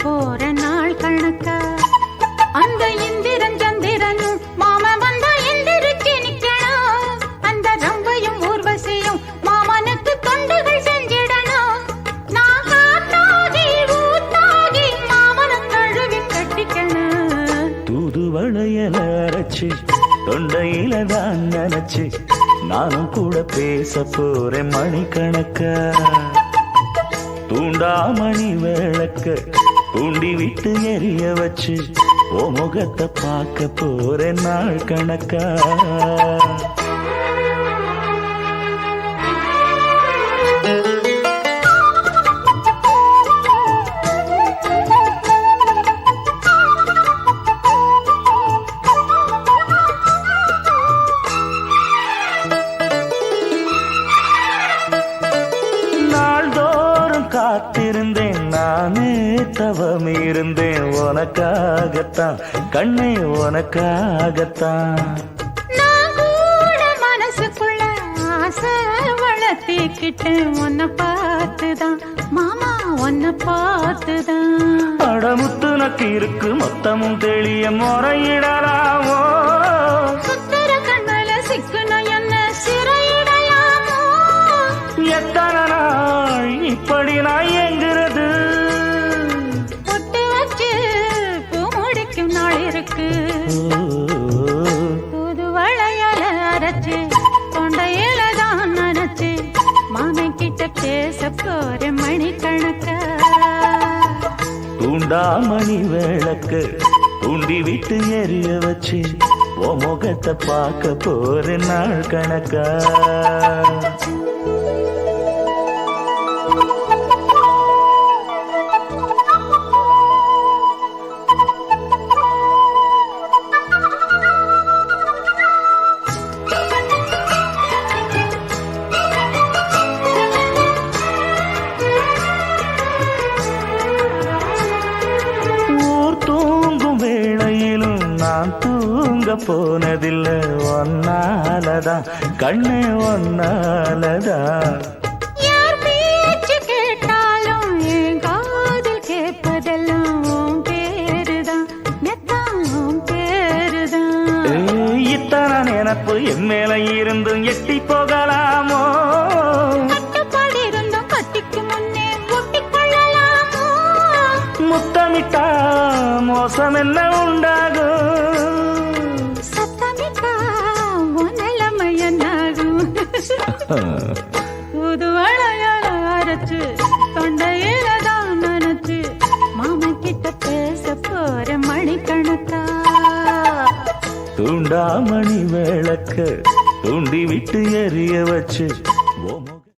போற நாள் கணக்கா அந்த இந்திரன் சந்திரனும் மாம வந்தா எந்திரிச்சு நிக்கணும். அந்த ரம்பையும் ஊர்வசியும் மாமனுக்கு தொண்டுகள் செஞ்சிடணும். நான் காத்தாகி ஊத்தாகி மாமனை கழுவி கட்டிக்கணும். தூதுவளையல அரைச்சு தொண்டையில தான் நினைச்சு நானும் கூட பேச போறேன் மணிக்கணக்கா. தூண்டாமணி விளக்க தூண்டி விட்டு எரிய வச்சு ஓ முகத்தை பார்க்க போறேன் நாள் கணக்கா. காத்திருந்தேன் நானே தவம் இருந்தேன் உனக்காகத்தான் கண்ணே உனக்காகத்தான். நான் கூட மனசுக்குள்ள ஆசை வளர்த்திக்கிட்டேன் உன்னை பார்த்துதான் மாமா உன்னை பார்த்துதான். அடமுத்து நக்கு இருக்கு மொத்தமும் தெளிய முறையிடலாமோ. சுத்தர கண்ணல சிக்குன என்ன சிறையிடலாமோ. எத்தனை நாள் இப்படி நான் எங்கிறது. பொட்டு வச்சு பூ முடிக்கும் நாள் இருக்கு. புது வளையல அரைச்சு தொண்டையில தான் நினைச்சு மாமன் கிட்ட பேச போற மணிக்கணக்கா. தூண்டாமணி விளக்கு தூண்டி விட்டு எரிய வச்சு ஓ முகத்தை பார்க்க போற நாள் கணக்கா. தூங்கும் வேளையிலும் நான் தூங்க போனதில்ல ஒன்னாலதான் கண்ணே ஒன்னாலதான். யார் பேச்சு கேட்டாலும் என் காதில் கேட்பதெல்லாம் உன் பேருதான் மெத்தான் உன் பேருதான். இத்தனை நினப்பு என் மேல இருந்தும் எட்டி போகலாமோ. கட்டுப்பாடு இருந்தும் கட்டிக்கு முன்னே ஒட்டிக் கொள்ளலாமோ. முத்தமிட்டா மோசம் என்ன உண்டாகும். சத்தமிட்டா உன் நிலைமை என்னாகும். புது வளையல அரைச்சு தொண்டையில தான் நினைச்சு மாமன் கிட்ட பேச போற மணிக்கணக்கா. தூண்டாமணி விளக்க தூண்டி விட்டு எரிய வச்சு